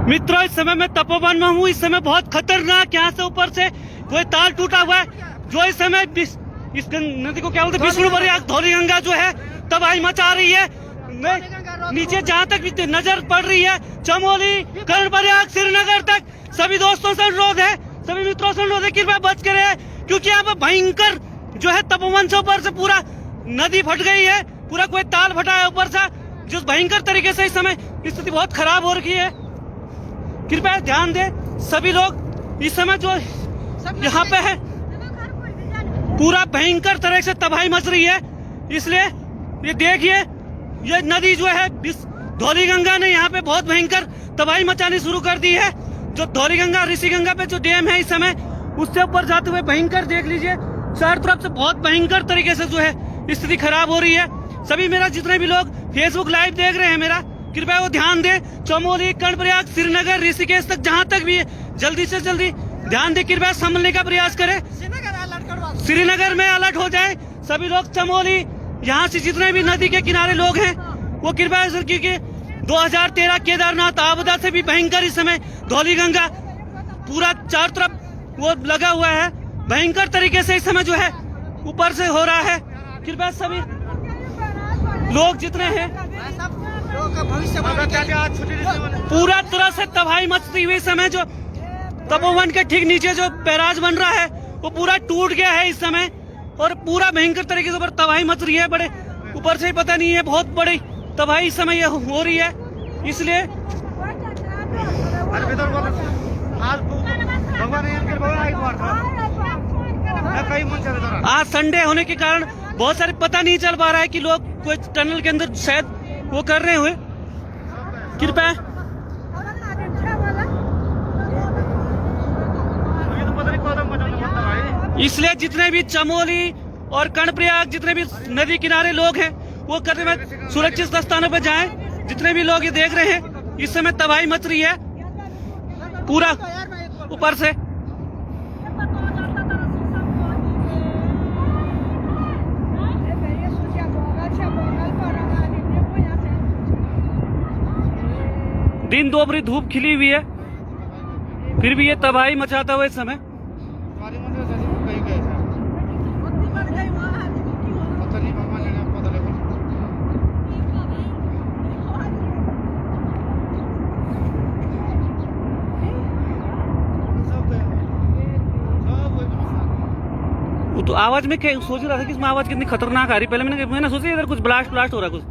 मित्रों, इस समय मैं तपोवन में हूँ। इस समय बहुत खतरनाक यहाँ से ऊपर से कोई तार टूटा हुआ है, जो इस समय इस नदी को क्या बोलते हैं, विष्णु प्रयाग धौली गंगा जो है तबाही मचा रही है। नीचे जहाँ तक भी नजर पड़ रही है, चमोली, कर्णप्रयाग, श्रीनगर तक सभी दोस्तों से अनुरोध है, सभी मित्रों से अनुरोध है, कृपया बच कर रहे, क्योंकि यहाँ पे भयंकर जो है तपोवन से ऊपर से पूरा नदी फट गई है, पूरा कोई ताल फटा है ऊपर से, जिस भयंकर तरीके से इस समय स्थिति बहुत खराब हो रही है। कृपया ध्यान दें सभी लोग, इस समय जो यहाँ पे है पूरा भयंकर तरह से तबाही मच रही है। इसलिए ये देखिए, ये नदी जो है धौली गंगा ने यहाँ पे बहुत भयंकर तबाही मचानी शुरू कर दी है। जो धौली गंगा ऋषि गंगा पे जो डैम है इस समय, उससे ऊपर जाते हुए भयंकर देख लीजिए, चारों तरफ से बहुत भयंकर तरीके से जो है स्थिति खराब हो रही है। सभी मेरा जितने भी लोग फेसबुक लाइव देख रहे हैं मेरा, कृपया वो ध्यान दें, चमोली, कर्णप्रयाग, श्रीनगर, ऋषिकेश तक जहां तक भी जल्दी से जल्दी ध्यान दें, कृपया संभलने का प्रयास करें। श्रीनगर में अलर्ट हो जाए सभी लोग। चमोली, यहाँ से जितने भी नदी के किनारे लोग हैं वो कृपया, क्योंकि 2013 केदारनाथ आपदा से भी भयंकर इस समय धौली गंगा पूरा चारों तरफ वो लगा हुआ है, भयंकर तरीके से इस समय जो है ऊपर से हो रहा है। कृपया सभी लोग जितने हैं पूरा तरह से तबाही मचती हुई समय, जो तपोवन के ठीक नीचे जो बैराज बन रहा है वो पूरा टूट गया है इस समय, और पूरा भयंकर तरीके से तबाही मच रही है। बड़े ऊपर से पता नहीं है, बहुत बड़ी तबाही इस समय हो रही है। इसलिए आज संडे होने के कारण बहुत सारे पता नहीं चल पा रहा है कि लोग कोई टनल के अंदर शायद वो कर रहे हुए। कृपया इसलिए जितने भी चमोली और कर्णप्रयाग जितने भी नदी किनारे लोग हैं वो करते हुए सुरक्षित स्थानों पर जाएं। जितने भी लोग ये देख रहे हैं इस समय तबाही मच रही है पूरा ऊपर से। दिन दोपहरी धूप खिली हुई है, फिर भी ये तबाही मचाता हुआ इस समय। तो आवाज में क्या सोच रहा था कि इसमें आवाज कितनी खतरनाक आ रही। पहले मैंने सोचा इधर कुछ ब्लास्ट हो रहा कुछ।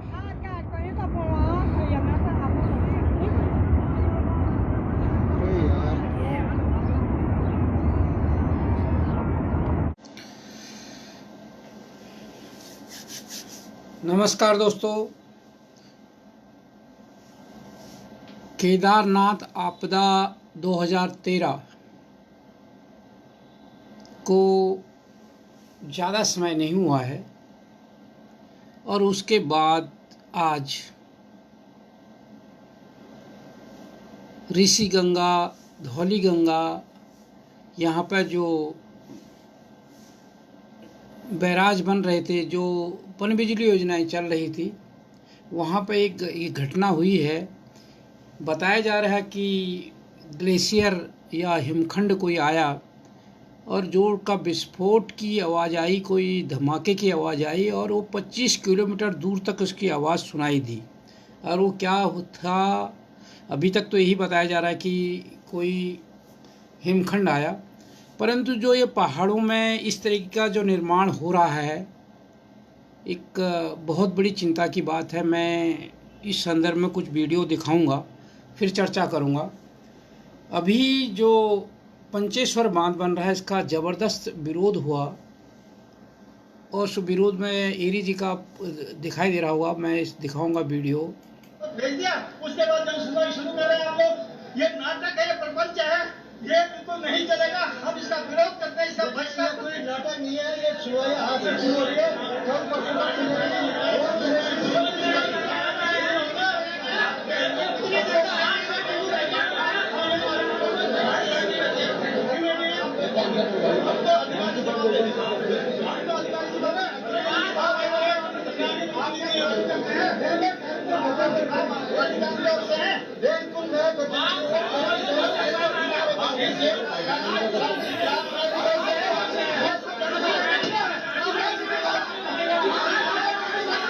नमस्कार दोस्तों, केदारनाथ आपदा 2013 को ज़्यादा समय नहीं हुआ है, और उसके बाद आज ऋषि गंगा, धौली गंगा, यहाँ पर जो बैराज बन रहे थे, जो पनबिजली योजनाएं चल रही थी, वहाँ पर एक घटना हुई है। बताया जा रहा है कि ग्लेशियर या हिमखंड कोई आया और जोर का विस्फोट की आवाज़ आई, कोई धमाके की आवाज़ आई, और वो 25 किलोमीटर दूर तक उसकी आवाज़ सुनाई दी। और वो क्या था, अभी तक तो यही बताया जा रहा है कि कोई हिमखंड आया। परंतु जो ये पहाड़ों में इस तरीके का जो निर्माण हो रहा है, एक बहुत बड़ी चिंता की बात है। मैं इस संदर्भ में कुछ वीडियो दिखाऊंगा, फिर चर्चा करूंगा। अभी जो पंचेश्वर बांध बन रहा है, इसका ज़बरदस्त विरोध हुआ, और उस विरोध में एरी जी का दिखाई दे रहा होगा, मैं दिखाऊंगा वीडियो। भेज दिया, उसके बाद जन सुनवाई शुरू कर रहे हैं आप लोग। ये नाटक है, ये प्रपंच है, ये बिल्कुल नहीं चलेगा। हम इसका विरोध करते हैं, इसका बहिष्कार। कोई नाटक नहीं है, ये सुनवाई आज से शुरू हो रही है। बिल्कुल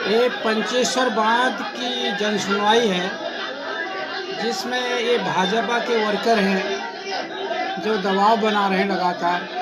ये पंचेश्वर बांध की जनसुनवाई है, जिसमें ये भाजपा के वर्कर हैं जो दबाव बना रहे हैं लगातार।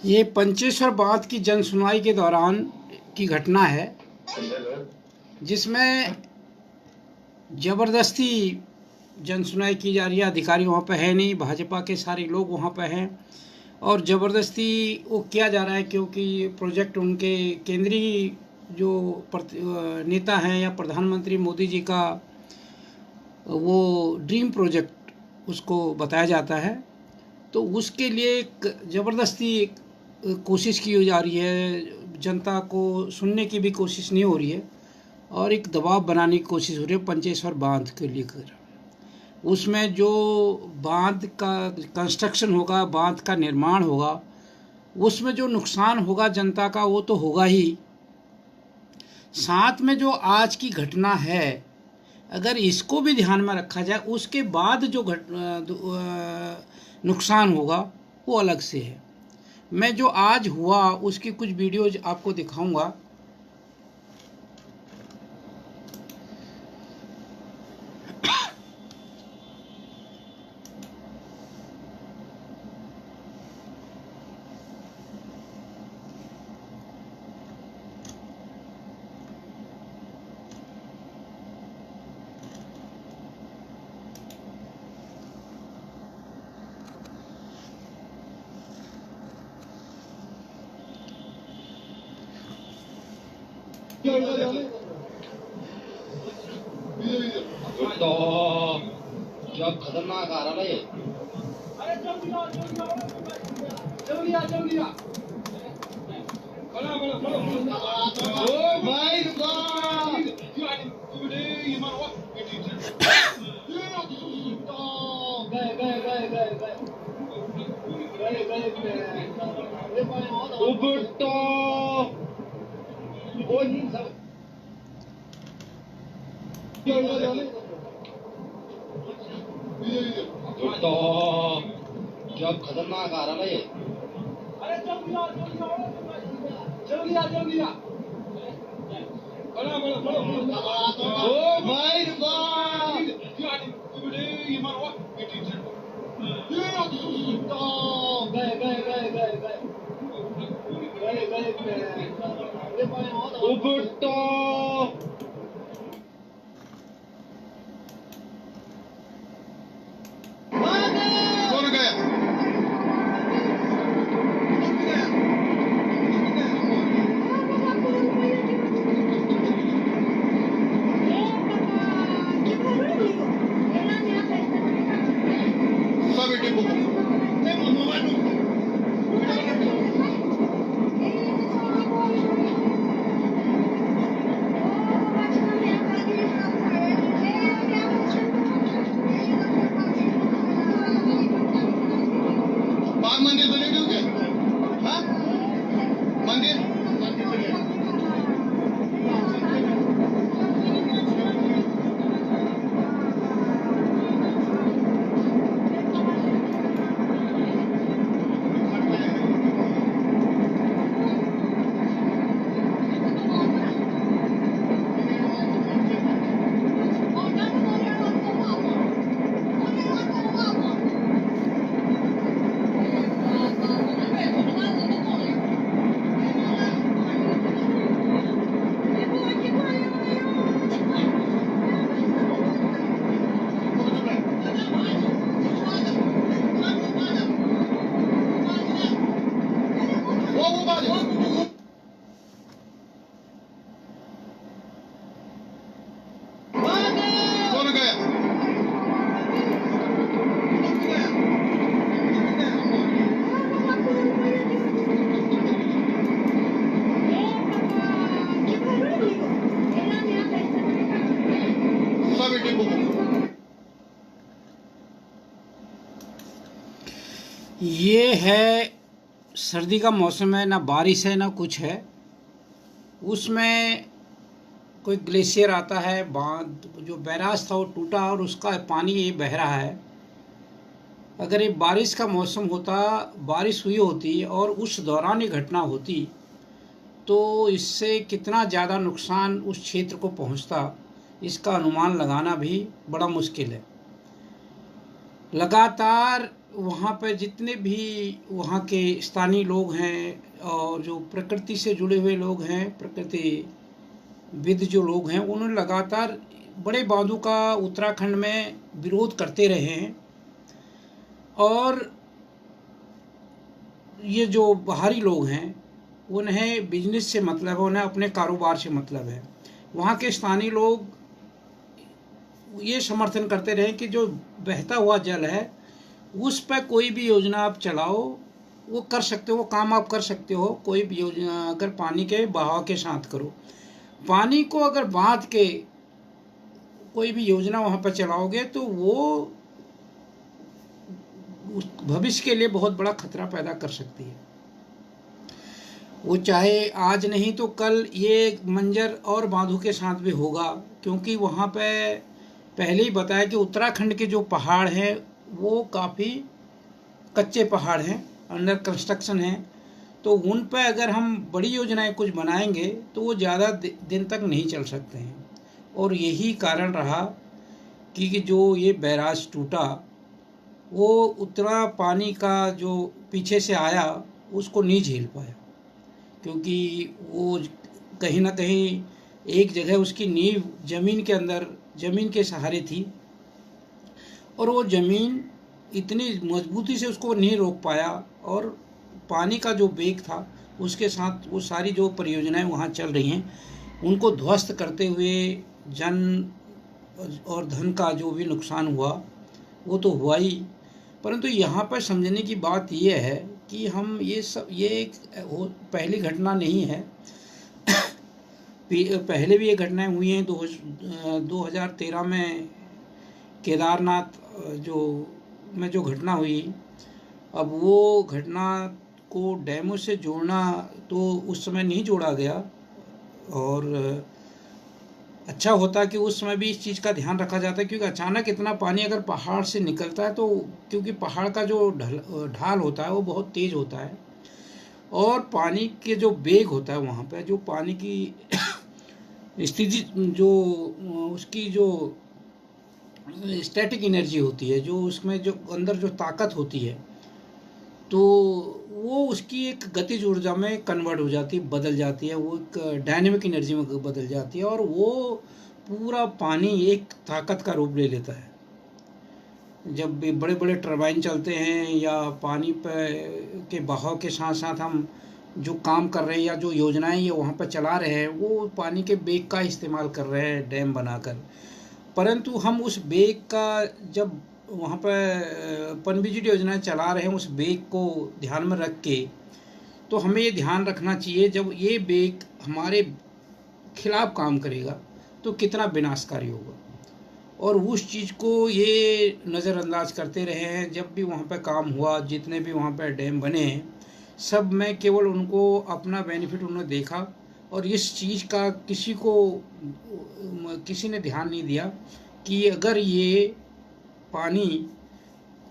ये पंचेश्वर बांध की जनसुनवाई के दौरान की घटना है, जिसमें जबरदस्ती जनसुनवाई की जा रही है। अधिकारी वहाँ पे है नहीं, भाजपा के सारे लोग वहाँ पे हैं और ज़बरदस्ती वो किया जा रहा है, क्योंकि प्रोजेक्ट उनके केंद्रीय जो नेता हैं या प्रधानमंत्री मोदी जी का वो ड्रीम प्रोजेक्ट उसको बताया जाता है। तो उसके लिए एक ज़बरदस्ती कोशिश की जा रही है, जनता को सुनने की भी कोशिश नहीं हो रही है और एक दबाव बनाने की कोशिश हो रही है पंचेश्वर बांध के लेकर। उसमें जो बांध का कंस्ट्रक्शन होगा, बांध का निर्माण होगा, उसमें जो नुकसान होगा जनता का वो तो होगा ही, साथ में जो आज की घटना है अगर इसको भी ध्यान में रखा जाए, उसके बाद जो नुकसान होगा वो अलग से है। मैं जो आज हुआ उसकी कुछ वीडियोज आपको दिखाऊंगा। तो क्या खतरनाक आ रहा है ये। ओ भाई साहब, तो क्या खतरनाक आ रहा है ये। ओ भाई साहब, कौन गया? सब डिब्बों को ये है सर्दी का मौसम है, ना बारिश है ना कुछ है। उसमें कोई ग्लेशियर आता है, बांध जो बैराज था वो टूटा और उसका पानी ये बह रहा है। अगर ये बारिश का मौसम होता, बारिश हुई होती और उस दौरान ये घटना होती तो इससे कितना ज़्यादा नुकसान उस क्षेत्र को पहुंचता, इसका अनुमान लगाना भी बड़ा मुश्किल है। लगातार वहाँ पर जितने भी वहाँ के स्थानीय लोग हैं और जो प्रकृति से जुड़े हुए लोग हैं, प्रकृतिविद जो लोग हैं, उन्होंने लगातार बड़े बांधों का उत्तराखंड में विरोध करते रहे हैं। और ये जो बाहरी लोग हैं उन्हें बिजनेस से मतलब है, उन्हें अपने कारोबार से मतलब है। वहाँ के स्थानीय लोग ये समर्थन करते रहे कि जो बहता हुआ जल है उस पर कोई भी योजना आप चलाओ, वो कर सकते हो, वो काम आप कर सकते हो। कोई भी योजना अगर पानी के बहाव के साथ करो, पानी को अगर बांध के कोई भी योजना वहाँ पर चलाओगे तो वो भविष्य के लिए बहुत बड़ा खतरा पैदा कर सकती है। वो चाहे आज नहीं तो कल ये मंजर और बांधों के साथ भी होगा, क्योंकि वहाँ पे पहले ही बताया कि उत्तराखंड के जो पहाड़ हैं वो काफ़ी कच्चे पहाड़ हैं, अंडर कंस्ट्रक्शन हैं। तो उन पर अगर हम बड़ी योजनाएं कुछ बनाएंगे तो वो ज़्यादा दिन तक नहीं चल सकते हैं। और यही कारण रहा कि जो ये बैराज टूटा, वो उतना पानी का जो पीछे से आया उसको नहीं झेल पाया, क्योंकि वो कहीं ना कहीं एक जगह उसकी नींव ज़मीन के अंदर, ज़मीन के सहारे थी और वो ज़मीन इतनी मजबूती से उसको नहीं रोक पाया। और पानी का जो वेग था उसके साथ वो सारी जो परियोजनाएं वहाँ चल रही हैं उनको ध्वस्त करते हुए जन और धन का जो भी नुकसान हुआ वो तो हुआ ही। परंतु यहाँ पर समझने की बात ये है कि हम ये एक पहली घटना नहीं है। पहले भी ये घटनाएं हुई हैं। 2013 में केदारनाथ जो घटना हुई, अब वो घटना को डैमों से जोड़ना तो उस समय नहीं जोड़ा गया। और अच्छा होता कि उस समय भी इस चीज़ का ध्यान रखा जाता है, क्योंकि अचानक इतना पानी अगर पहाड़ से निकलता है तो क्योंकि पहाड़ का जो ढाल होता है वो बहुत तेज़ होता है और पानी के जो वेग होता है वहाँ पे, जो पानी की स्थिति, जो उसकी जो स्टैटिक एनर्जी होती है, जो उसमें जो अंदर जो ताकत होती है, तो वो उसकी एक गतिज ऊर्जा में कन्वर्ट हो जाती है, बदल जाती है, वो एक डायनेमिक एनर्जी में बदल जाती है और वो पूरा पानी एक ताकत का रूप ले लेता है। जब भी बड़े बड़े टरबाइन चलते हैं या पानी के बहाव के साथ साथ हम जो काम कर रहे हैं या जो योजनाएं ये वहाँ पर चला रहे हैं, वो पानी के वेग का इस्तेमाल कर रहे हैं डैम बनाकर। परंतु हम उस वेग का जब वहाँ पर पनबिजली योजनाएं चला रहे हैं, उस वेग को ध्यान में रख के, तो हमें ये ध्यान रखना चाहिए जब ये वेग हमारे खिलाफ काम करेगा तो कितना विनाशकारी होगा। और उस चीज़ को ये नज़रअंदाज करते रहे हैं। जब भी वहाँ पर काम हुआ, जितने भी वहाँ पर डैम बने, सब में केवल उनको अपना बेनिफिट उन्होंने देखा और इस चीज़ का किसी ने ध्यान नहीं दिया कि अगर ये पानी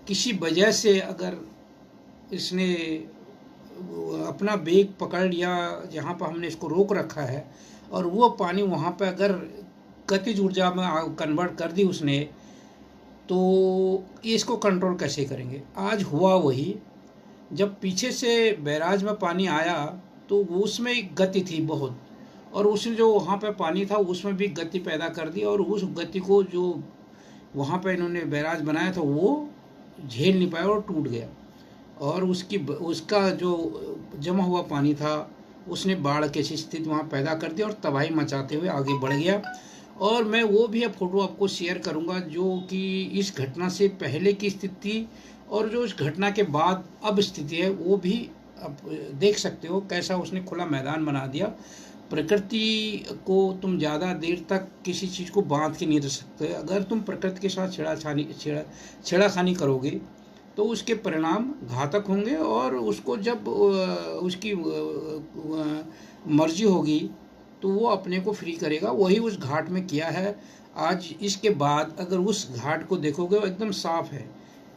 किसी वजह से अगर इसने अपना वेग पकड़ लिया जहाँ पर हमने इसको रोक रखा है और वो पानी वहाँ पर अगर गतिज ऊर्जा में कन्वर्ट कर दी उसने, तो इसको कंट्रोल कैसे करेंगे। आज हुआ वही, जब पीछे से बैराज में पानी आया तो उसमें गति थी बहुत, और उसने जो वहाँ पे पानी था उसमें भी गति पैदा कर दी और उस गति को जो वहाँ पे इन्होंने बैराज बनाया था वो झेल नहीं पाया और टूट गया। और उसका जो जमा हुआ पानी था उसने बाढ़ की स्थिति वहाँ पैदा कर दी और तबाही मचाते हुए आगे बढ़ गया। और मैं वो भी फोटो आपको शेयर करूँगा जो कि इस घटना से पहले की स्थिति और जो इस घटना के बाद अब स्थिति है, वो भी आप देख सकते हो कैसा उसने खुला मैदान बना दिया। प्रकृति को तुम ज़्यादा देर तक किसी चीज़ को बांध के नहीं रख सकते। अगर तुम प्रकृति के साथ छेड़खानी करोगे तो उसके परिणाम घातक होंगे, और उसको जब उसकी मर्जी होगी तो वो अपने को फ्री करेगा। वही उस घाट में किया है। आज इसके बाद अगर उस घाट को देखोगे वो एकदम साफ है,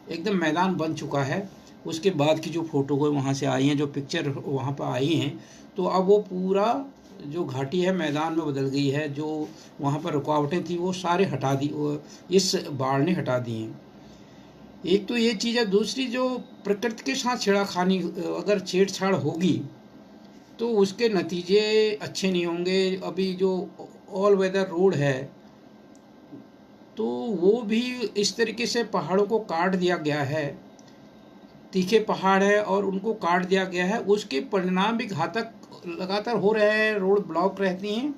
एकदम मैदान बन चुका है। उसके बाद की जो फोटो वहाँ से आई हैं, जो पिक्चर वहाँ पर आई हैं, तो अब वो पूरा जो घाटी है मैदान में बदल गई है। जो वहाँ पर रुकावटें थी वो सारे हटा दी, वो इस बाढ़ ने हटा दी हैं। एक तो ये चीज़ है। दूसरी, जो प्रकृति के साथ छेड़खानी अगर छेड़छाड़ होगी तो उसके नतीजे अच्छे नहीं होंगे। अभी जो ऑल वेदर रोड है तो वो भी इस तरीके से पहाड़ों को काट दिया गया है, तीखे पहाड़ है और उनको काट दिया गया है। उसके परिणाम भी घातक लगातार हो रहे हैं, रोड ब्लॉक रहती हैं,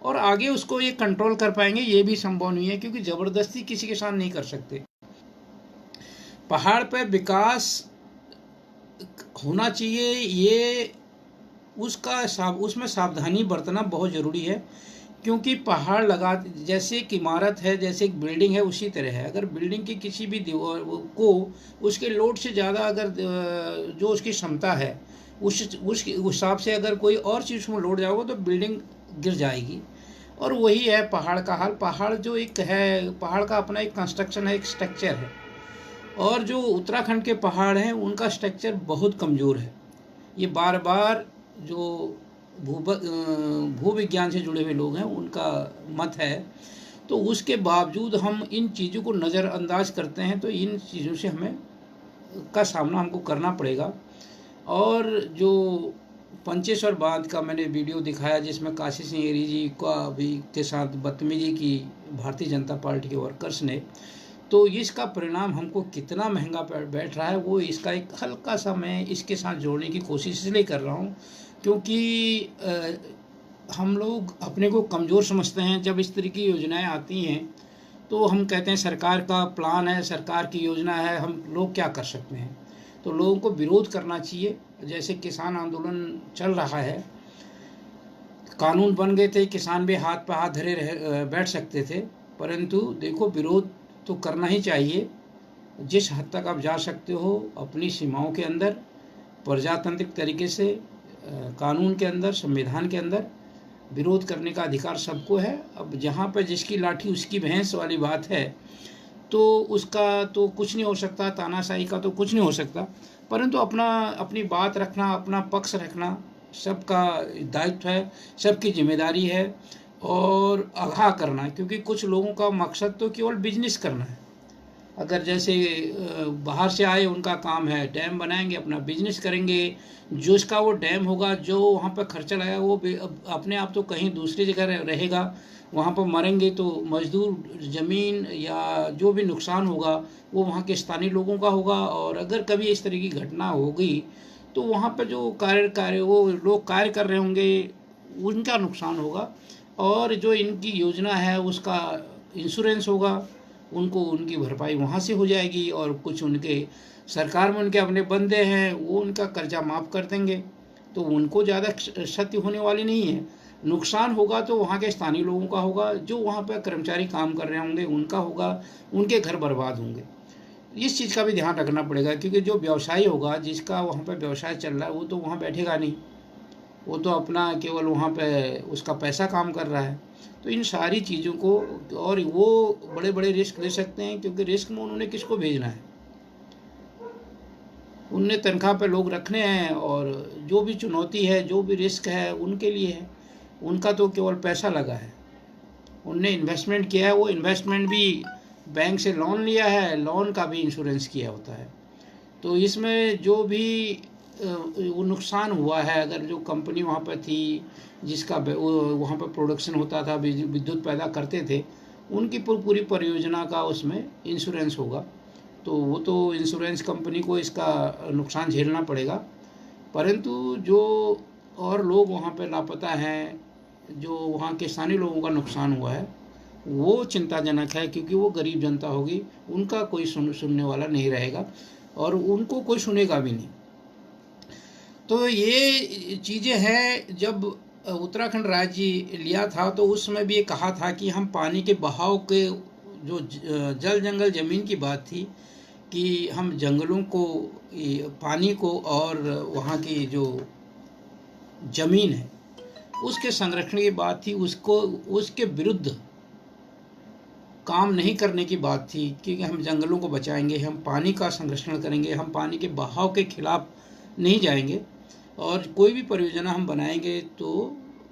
और आगे उसको ये कंट्रोल कर पाएंगे ये भी संभव नहीं है, क्योंकि ज़बरदस्ती किसी के साथ नहीं कर सकते। पहाड़ पर विकास होना चाहिए, ये उसमें सावधानी बरतना बहुत ज़रूरी है, क्योंकि पहाड़ लगा जैसे एक इमारत है, जैसे एक बिल्डिंग है, उसी तरह है। अगर बिल्डिंग की किसी भी दीवार को उसके लोड से ज़्यादा अगर जो उसकी क्षमता है उस हिसाब से अगर कोई और चीज़ में लोड जाओगे तो बिल्डिंग गिर जाएगी। और वही है पहाड़ का हाल। पहाड़ जो एक है, पहाड़ का अपना एक कंस्ट्रक्शन है, एक स्ट्रक्चर है, और जो उत्तराखंड के पहाड़ हैं उनका स्ट्रक्चर बहुत कमज़ोर है। ये बार बार जो भूविज्ञान से जुड़े हुए लोग हैं उनका मत है। तो उसके बावजूद हम इन चीज़ों को नज़रअंदाज करते हैं, तो इन चीज़ों से हमें का सामना हमको करना पड़ेगा। और जो पंचेश्वर बांध का मैंने वीडियो दिखाया जिसमें काशी सिंह एरी जी का भी के साथ बदतमीजी की भारतीय जनता पार्टी के वर्कर्स ने, तो इसका परिणाम हमको कितना महंगा बैठ रहा है वो इसका एक हल्का सा मैं इसके साथ जोड़ने की कोशिश इसलिए कर रहा हूँ क्योंकि हम लोग अपने को कमज़ोर समझते हैं। जब इस तरह की योजनाएं आती हैं तो हम कहते हैं सरकार का प्लान है, सरकार की योजना है, हम लोग क्या कर सकते हैं। तो लोगों को विरोध करना चाहिए। जैसे किसान आंदोलन चल रहा है, कानून बन गए थे, किसान भी हाथ पर हाथ धरे बैठ सकते थे, परंतु देखो विरोध तो करना ही चाहिए। जिस हद तक आप जा सकते हो अपनी सीमाओं के अंदर, प्रजातांत्रिक तरीके से, कानून के अंदर, संविधान के अंदर विरोध करने का अधिकार सबको है। अब जहाँ पर जिसकी लाठी उसकी भैंस वाली बात है तो उसका तो कुछ नहीं हो सकता, तानाशाही का तो कुछ नहीं हो सकता, परंतु अपनी बात रखना, अपना पक्ष रखना सबका दायित्व है, सबकी जिम्मेदारी है। और आगाह करना, क्योंकि कुछ लोगों का मकसद तो केवल बिजनेस करना है। अगर जैसे बाहर से आए उनका काम है डैम बनाएंगे, अपना बिजनेस करेंगे, जो इसका वो डैम होगा, जो वहाँ पर खर्चा लगाया वो अपने आप तो कहीं दूसरी जगह रहेगा, वहाँ पर मरेंगे तो मजदूर, ज़मीन या जो भी नुकसान होगा वो वहाँ के स्थानीय लोगों का होगा। और अगर कभी इस तरह की घटना होगी तो वहाँ पर जो वो लोग कार्य कर रहे होंगे उनका नुकसान होगा, और जो इनकी योजना है उसका इंश्योरेंस होगा, उनको उनकी भरपाई वहाँ से हो जाएगी। और कुछ उनके सरकार में उनके अपने बंदे हैं वो उनका कर्जा माफ़ कर देंगे, तो उनको ज़्यादा क्षति होने वाली नहीं है। नुकसान होगा तो वहाँ के स्थानीय लोगों का होगा, जो वहाँ पर कर्मचारी काम कर रहे होंगे उनका होगा, उनके घर बर्बाद होंगे। इस चीज़ का भी ध्यान रखना पड़ेगा, क्योंकि जो व्यवसायी होगा, जिसका वहाँ पर व्यवसाय चल रहा है, वो तो वहाँ बैठेगा नहीं, वो तो अपना केवल वहाँ पे उसका पैसा काम कर रहा है। तो इन सारी चीज़ों को, और वो बड़े बड़े रिस्क ले सकते हैं, क्योंकि रिस्क में उन्होंने किसको भेजना है, उनने तनख्वाह पे लोग रखने हैं, और जो भी चुनौती है, जो भी रिस्क है उनके लिए है। उनका तो केवल पैसा लगा है, उनने इन्वेस्टमेंट किया है, वो इन्वेस्टमेंट भी बैंक से लोन लिया है, लोन का भी इंश्योरेंस किया होता है। तो इसमें जो भी वो नुकसान हुआ है, अगर जो कंपनी वहाँ पर थी जिसका वहाँ पर प्रोडक्शन होता था, विद्युत पैदा करते थे, उनकी पूरी परियोजना का उसमें इंश्योरेंस होगा। तो वो तो इंश्योरेंस कंपनी को इसका नुकसान झेलना पड़ेगा। परंतु जो और लोग वहाँ पर लापता हैं, जो वहाँ के स्थानीय लोगों का नुकसान हुआ है, वो चिंताजनक है, क्योंकि वो गरीब जनता होगी, उनका कोई सुनने वाला नहीं रहेगा और उनको कोई सुनेगा भी नहीं। तो ये चीज़ें हैं। जब उत्तराखंड राज्य लिया था तो उस समय भी ये कहा था कि हम पानी के बहाव के, जो जल जंगल ज़मीन की बात थी, कि हम जंगलों को, पानी को और वहाँ की जो ज़मीन है उसके संरक्षण की बात थी। उसको उसके विरुद्ध काम नहीं करने की बात थी कि हम जंगलों को बचाएंगे, हम पानी का संरक्षण करेंगे, हम पानी के बहाव के खिलाफ नहीं जाएंगे और कोई भी परियोजना हम बनाएंगे तो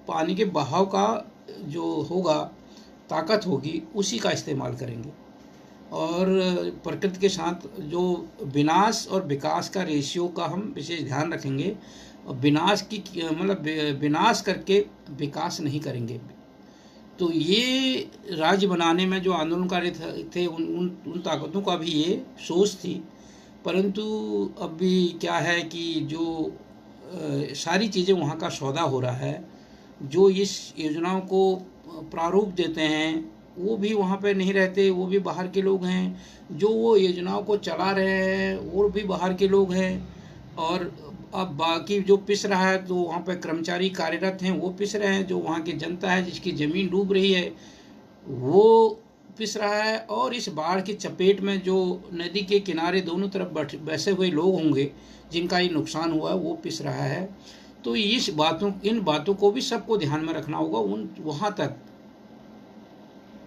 पानी के बहाव का जो होगा, ताकत होगी, उसी का इस्तेमाल करेंगे और प्रकृति के साथ जो विनाश और विकास का रेशियो का हम विशेष ध्यान रखेंगे। विनाश की मतलब विनाश करके विकास नहीं करेंगे। तो ये राज्य बनाने में जो आंदोलनकारी थे उन ताकतों का भी ये सोच थी। परंतु अभी क्या है कि जो सारी चीज़ें वहाँ का सौदा हो रहा है, जो इस योजनाओं को प्रारूप देते हैं वो भी वहाँ पे नहीं रहते, वो भी बाहर के लोग हैं। जो वो योजनाओं को चला रहे हैं वो भी बाहर के लोग हैं। और अब बाकी जो पिस रहा है तो वहाँ पे कर्मचारी कार्यरत हैं, वो पिस रहे हैं। जो वहाँ की जनता है जिसकी ज़मीन डूब रही है वो पिस रहा है। और इस बाढ़ की चपेट में जो नदी के किनारे दोनों तरफ बसे हुए लोग होंगे जिनका ये नुकसान हुआ है वो पिस रहा है। तो इन बातों को भी सबको ध्यान में रखना होगा। वहाँ तक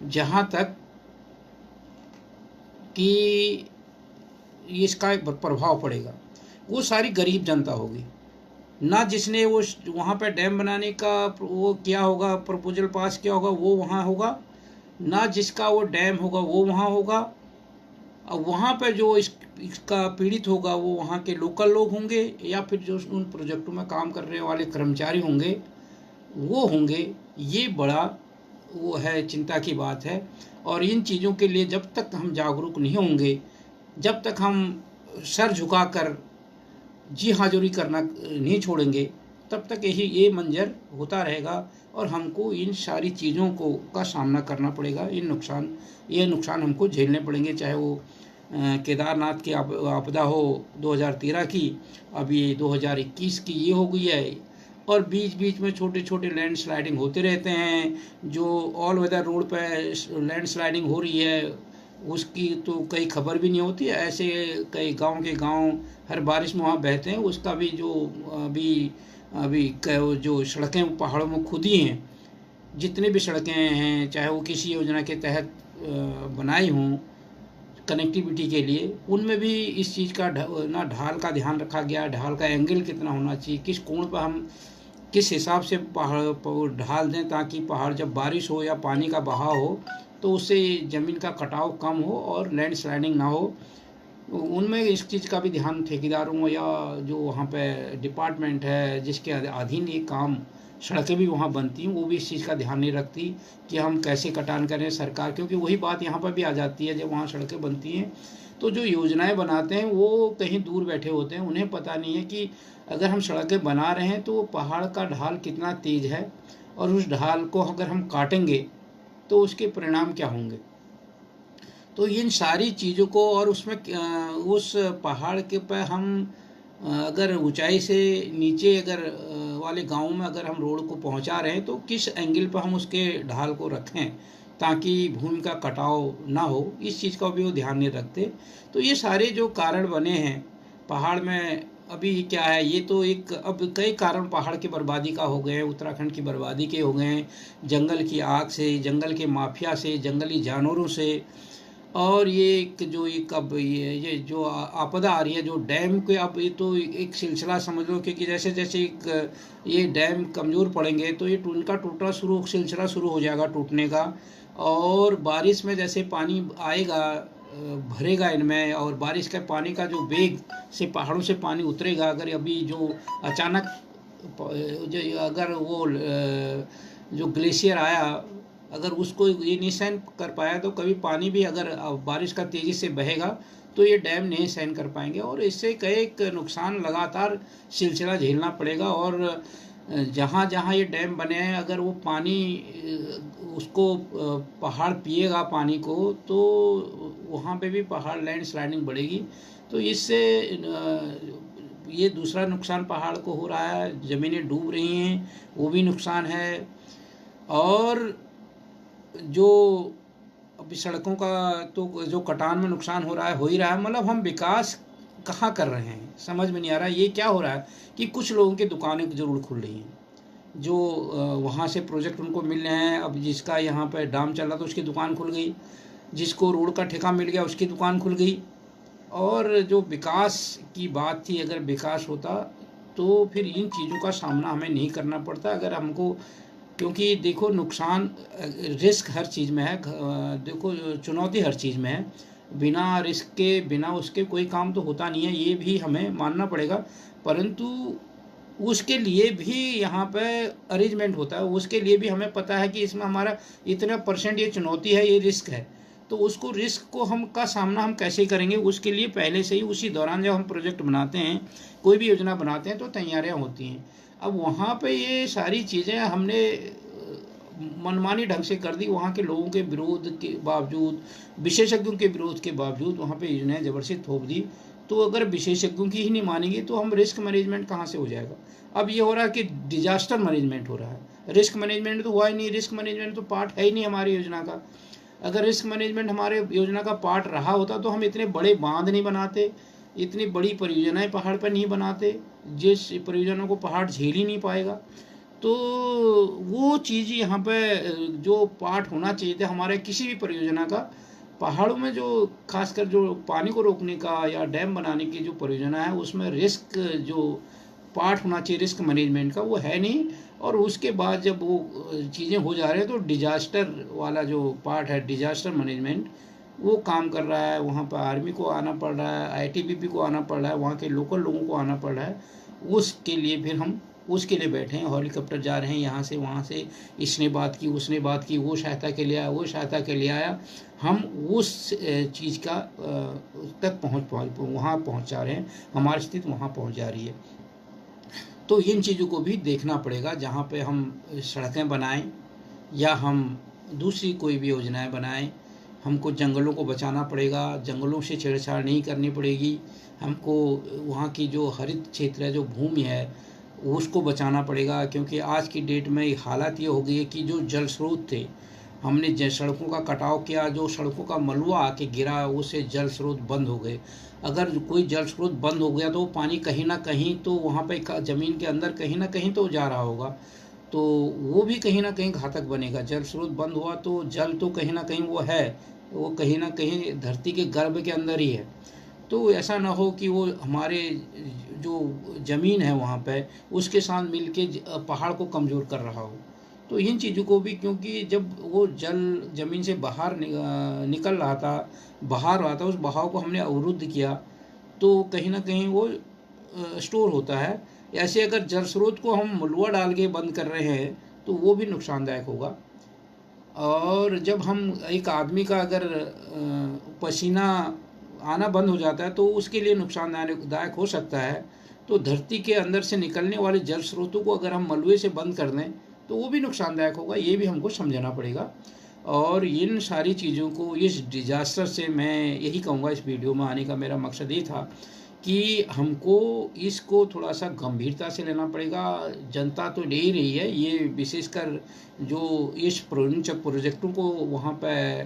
जहाँ तक कि इसका प्रभाव पड़ेगा वो सारी गरीब जनता होगी, ना जिसने वो वहाँ पे डैम बनाने का वो किया होगा, प्रपोजल पास किया होगा वो वहाँ होगा, ना जिसका वो डैम होगा वो वहाँ होगा। अब वहाँ पे जो इसका पीड़ित होगा वो वहाँ के लोकल लोग होंगे या फिर जो उन प्रोजेक्टों में काम करने वाले कर्मचारी होंगे वो होंगे। ये बड़ा वो है, चिंता की बात है। और इन चीज़ों के लिए जब तक हम जागरूक नहीं होंगे, जब तक हम सर झुकाकर जी हाज़ुरी करना नहीं छोड़ेंगे, तब तक ये मंजर होता रहेगा और हमको इन सारी चीज़ों का सामना करना पड़ेगा। ये नुकसान हमको झेलने पड़ेंगे, चाहे वो केदारनाथ की आपदा हो 2013 की, अब ये 2021 की ये हो गई है। और बीच बीच में छोटे छोटे लैंडस्लाइडिंग होते रहते हैं। जो ऑल वेदर रोड पे लैंडस्लाइडिंग हो रही है उसकी तो कई खबर भी नहीं होती। ऐसे कई गांव के गांव हर बारिश में वहाँ बहते हैं। उसका भी जो अभी जो सड़कें पहाड़ों में खुदी हैं, जितनी भी सड़कें हैं चाहे वो किसी योजना के तहत बनाई हों कनेक्टिविटी के लिए, उनमें भी इस चीज़ का ढाल का ध्यान रखा गया। ढाल का एंगल कितना होना चाहिए, किस कोण पर हम किस हिसाब से पहाड़ पर ढाल दें ताकि पहाड़ जब बारिश हो या पानी का बहाव हो तो उससे ज़मीन का कटाव कम हो और लैंडस्लाइडिंग ना हो। उनमें इस चीज़ का भी ध्यान ठेकेदारों या जो वहाँ पे डिपार्टमेंट है जिसके अधीन ये काम सड़कें भी वहाँ बनती हैं, वो भी इस चीज़ का ध्यान नहीं रखती कि हम कैसे कटान करें सरकार। क्योंकि वही बात यहाँ पर भी आ जाती है, जब वहाँ सड़कें बनती हैं तो जो योजनाएं बनाते हैं वो कहीं दूर बैठे होते हैं। उन्हें पता नहीं है कि अगर हम सड़कें बना रहे हैं तो पहाड़ का ढाल कितना तेज़ है और उस ढाल को अगर हम काटेंगे तो उसके परिणाम क्या होंगे। तो इन सारी चीज़ों को, और उसमें उस पहाड़ के पर हम अगर ऊंचाई से नीचे वाले गाँव में अगर हम रोड को पहुंचा रहे हैं तो किस एंगल पर हम उसके ढाल को रखें ताकि भूमि का कटाव ना हो, इस चीज़ का भी वो ध्यान नहीं रखते। तो ये सारे जो कारण बने हैं पहाड़ में, अभी क्या है, ये तो अब कई कारण पहाड़ की बर्बादी का हो गए हैं, उत्तराखंड की बर्बादी के हो गए हैं, जंगल की आग से, जंगल के माफिया से, जंगली जानवरों से। और ये जो आपदा आ रही है, जो डैम के, अब ये तो एक सिलसिला समझ लो, क्योंकि जैसे जैसे ये डैम कमज़ोर पड़ेंगे तो ये उनका सिलसिला शुरू हो जाएगा टूटने का। और बारिश में जैसे पानी आएगा, भरेगा इनमें, और बारिश का पानी का जो वेग से पहाड़ों से पानी उतरेगा, अगर अभी जो अचानक अगर वो जो ग्लेशियर आया अगर उसको ये नहीं सहन कर पाया तो कभी पानी भी अगर बारिश का तेज़ी से बहेगा तो ये डैम नहीं सहन कर पाएंगे और इससे कई नुकसान लगातार सिलसिला झेलना पड़ेगा। और जहाँ जहाँ ये डैम बने हैं अगर वो पानी उसको पहाड़ पिएगा पानी को तो वहाँ पे भी पहाड़ लैंडस्लाइडिंग बढ़ेगी। तो इससे ये दूसरा नुकसान पहाड़ को हो रहा है, ज़मीनें डूब रही हैं, वो भी नुकसान है। और जो अभी सड़कों का तो जो कटान में नुकसान हो रहा है हो ही रहा है, मतलब हम विकास कहाँ कर रहे हैं समझ में नहीं आ रहा है। ये क्या हो रहा है कि कुछ लोगों की दुकानें ज़रूर खुल रही हैं, जो वहाँ से प्रोजेक्ट उनको मिल रहे हैं। अब जिसका यहाँ पर डाम चल रहा था उसकी दुकान खुल गई, जिसको रोड का ठेका मिल गया उसकी दुकान खुल गई। और जो विकास की बात थी, अगर विकास होता तो फिर इन चीज़ों का सामना हमें नहीं करना पड़ता। अगर हमको, क्योंकि देखो नुकसान, रिस्क हर चीज़ में है, देखो चुनौती हर चीज़ में है, बिना रिस्क के बिना उसके कोई काम तो होता नहीं है, ये भी हमें मानना पड़ेगा। परंतु उसके लिए भी यहाँ पे अरेंजमेंट होता है, उसके लिए भी हमें पता है कि इसमें हमारा इतना % ये चुनौती है, ये रिस्क है। तो उसको रिस्क को हम का सामना हम कैसे करेंगे, उसके लिए पहले से ही उसी दौरान जब हम प्रोजेक्ट बनाते हैं, कोई भी योजना बनाते हैं तो तैयारियां होती हैं। अब वहाँ पे ये सारी चीज़ें हमने मनमानी ढंग से कर दी, वहाँ के लोगों के विरोध के बावजूद, विशेषज्ञों के विरोध के बावजूद वहाँ पे योजनाएं ज़बरदस्ती थोप दी। तो अगर विशेषज्ञों की ही नहीं मानेंगे तो हम रिस्क मैनेजमेंट कहाँ से हो जाएगा। अब ये हो रहा है कि डिजास्टर मैनेजमेंट हो रहा है, रिस्क मैनेजमेंट तो हुआ ही नहीं। रिस्क मैनेजमेंट तो पार्ट है ही नहीं हमारी योजना का। अगर रिस्क मैनेजमेंट हमारे योजना का पार्ट रहा होता तो हम इतने बड़े बांध नहीं बनाते, इतनी बड़ी परियोजनाएं पहाड़ पर नहीं बनाते, जिस परियोजनाओं को पहाड़ झेल ही नहीं पाएगा। तो वो चीज़ यहाँ पे जो पार्ट होना चाहिए था हमारे किसी भी परियोजना का, पहाड़ों में जो खासकर जो पानी को रोकने का या डैम बनाने की जो परियोजना है, उसमें रिस्क जो पार्ट होना चाहिए रिस्क मैनेजमेंट का, वो है नहीं। और उसके बाद जब वो चीज़ें हो जा रही है तो डिजास्टर वाला जो पार्ट है, डिजास्टर मैनेजमेंट, वो काम कर रहा है। वहाँ पर आर्मी को आना पड़ रहा है, आईटीबीपी को आना पड़ रहा है, वहाँ के लोकल लोगों को आना पड़ रहा है। उसके लिए फिर हम उसके लिए बैठे हैं, हेलीकॉप्टर जा रहे हैं यहाँ से वहाँ से, इसने बात की उसने बात की, वो सहायता के लिए आया वो सहायता के लिए आया, हम उस चीज़ का तक वहाँ पहुँचा रहे हैं, हमारी स्थिति वहाँ पहुँच जा रही है। तो इन चीज़ों को भी देखना पड़ेगा। जहाँ पे हम सड़कें बनाएं या हम दूसरी कोई भी योजनाएं बनाएं, हमको जंगलों को बचाना पड़ेगा, जंगलों से छेड़छाड़ नहीं करनी पड़ेगी। हमको वहाँ की जो हरित क्षेत्र है, जो भूमि है, उसको बचाना पड़ेगा। क्योंकि आज की डेट में हालत ये हो गई है कि जो जल स्रोत थे, हमने सड़कों का कटाव किया, जो सड़कों का मलबा आके गिरा, उससे जल स्रोत बंद हो गए। अगर कोई जल स्रोत बंद हो गया तो पानी कहीं ना कहीं तो वहाँ पे ज़मीन के अंदर कहीं ना कहीं तो जा रहा होगा, तो वो भी कहीं ना कहीं घातक बनेगा। जल स्रोत बंद हुआ तो जल तो कहीं ना कहीं वो है, वो कहीं ना कहीं धरती के गर्भ के अंदर ही है। तो ऐसा ना हो कि वो हमारे जो ज़मीन है वहाँ पे उसके साथ मिल के पहाड़ को कमज़ोर कर रहा हो। तो इन चीज़ों को भी, क्योंकि जब वो जल ज़मीन से बाहर निकल रहा था, बाहर रहा था, उस बहाव को हमने अवरुद्ध किया तो कहीं ना कहीं वो स्टोर होता है। ऐसे अगर जल स्रोत को हम मलबा डाल के बंद कर रहे हैं तो वो भी नुकसानदायक होगा। और जब हम एक आदमी का अगर पसीना आना बंद हो जाता है तो उसके लिए नुकसानदायक हो सकता है। तो धरती के अंदर से निकलने वाले जल स्रोतों को अगर हम मलबे से बंद कर दें तो वो भी नुकसानदायक होगा, ये भी हमको समझना पड़ेगा। और इन सारी चीज़ों को, इस डिजास्टर से मैं यही कहूँगा, इस वीडियो में आने का मेरा मकसद ये था कि हमको इसको थोड़ा सा गंभीरता से लेना पड़ेगा। जनता तो ले ही रही है, ये विशेषकर जो इस प्रोजेक्टों को वहाँ पे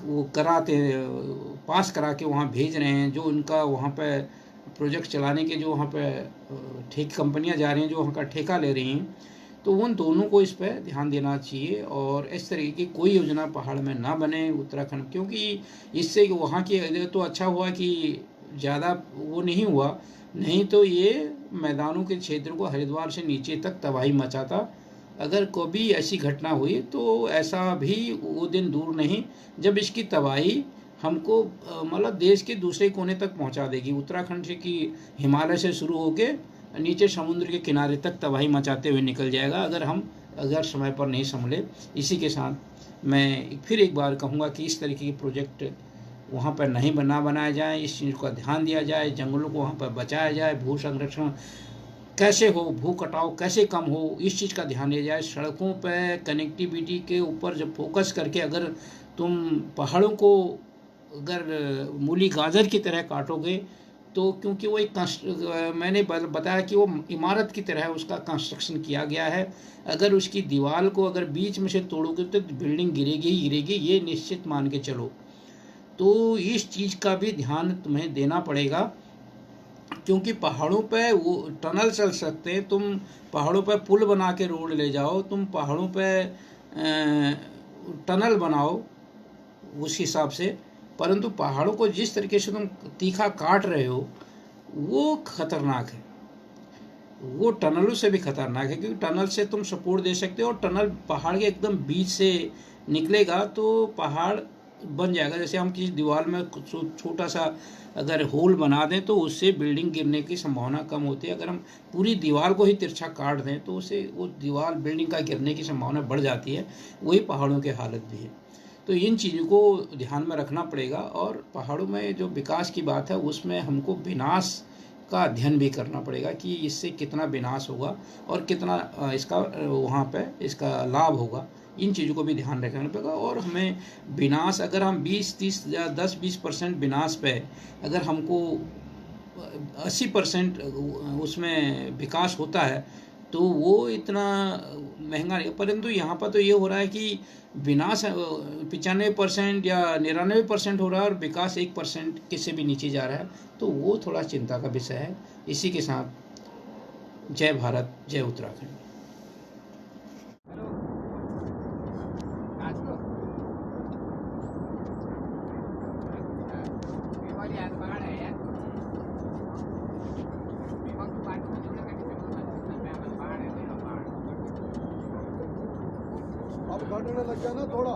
वो कराते पास करा के वहाँ भेज रहे हैं, जो उनका वहाँ पे प्रोजेक्ट चलाने के जो वहाँ पे कंपनियाँ जा रही हैं, जो वहाँ का ठेका ले रही हैं, तो उन दोनों को इस पर ध्यान देना चाहिए। और इस तरीके की कोई योजना पहाड़ में ना बने उत्तराखंड, क्योंकि इससे वहाँ की तो अच्छा हुआ कि ज़्यादा वो नहीं हुआ, नहीं तो ये मैदानों के क्षेत्र को हरिद्वार से नीचे तक तबाही मचाता। अगर कभी ऐसी घटना हुई तो ऐसा भी वो दिन दूर नहीं जब इसकी तबाही हमको मतलब देश के दूसरे कोने तक पहुंचा देगी। उत्तराखंड से कि हिमालय से शुरू होके नीचे समुद्र के किनारे तक तबाही मचाते हुए निकल जाएगा अगर समय पर नहीं संभले। इसी के साथ मैं फिर एक बार कहूँगा कि इस तरीके के प्रोजेक्ट वहाँ पर नहीं बनाया जाए, इस चीज़ का ध्यान दिया जाए, जंगलों को वहाँ पर बचाया जाए, भू संरक्षण कैसे हो, भू कटाव कैसे कम हो, इस चीज़ का ध्यान दिया जाए। सड़कों पर कनेक्टिविटी के ऊपर जब फोकस करके अगर तुम पहाड़ों को अगर मूली गाजर की तरह काटोगे तो क्योंकि वो एक मैंने बताया कि वो इमारत की तरह उसका कंस्ट्रक्शन किया गया है, अगर उसकी दीवार को अगर बीच में से तोड़ोगे तो बिल्डिंग गिरेगी ही गिरेगी, ये निश्चित मान के चलो। तो इस चीज़ का भी ध्यान तुम्हें देना पड़ेगा, क्योंकि पहाड़ों पे वो टनल चल सकते हैं, तुम पहाड़ों पे पुल बना के रोड ले जाओ, तुम पहाड़ों पे टनल बनाओ उस हिसाब से, परंतु पहाड़ों को जिस तरीके से तुम तीखा काट रहे हो वो खतरनाक है, वो टनलों से भी खतरनाक है, क्योंकि टनल से तुम सपोर्ट दे सकते हो और टनल पहाड़ के एकदम बीच से निकलेगा तो पहाड़ बन जाएगा। जैसे हम किसी दीवार में छोटा सा अगर होल बना दें तो उससे बिल्डिंग गिरने की संभावना कम होती है, अगर हम पूरी दीवार को ही तिरछा काट दें तो उससे वो दीवार बिल्डिंग का गिरने की संभावना बढ़ जाती है। वही पहाड़ों की हालत भी है। तो इन चीज़ों को ध्यान में रखना पड़ेगा, और पहाड़ों में जो विकास की बात है उसमें हमको विनाश का अध्ययन भी करना पड़ेगा कि इससे कितना विनाश होगा और कितना इसका वहाँ पे इसका लाभ होगा। इन चीज़ों को भी ध्यान रखना पड़ेगा, और हमें विनाश अगर हम 20-30 या 10-20% विनाश पे अगर हमको 80% उसमें विकास होता है तो वो इतना महंगा नहीं। परंतु यहाँ पर तो ये हो रहा है कि विनाश 95% या 99% हो रहा है और विकास 1% किसी भी नीचे जा रहा है, तो वो थोड़ा चिंता का विषय है। इसी के साथ जय भारत, जय उत्तराखंड। अब घटने लग गया ना थोड़ा।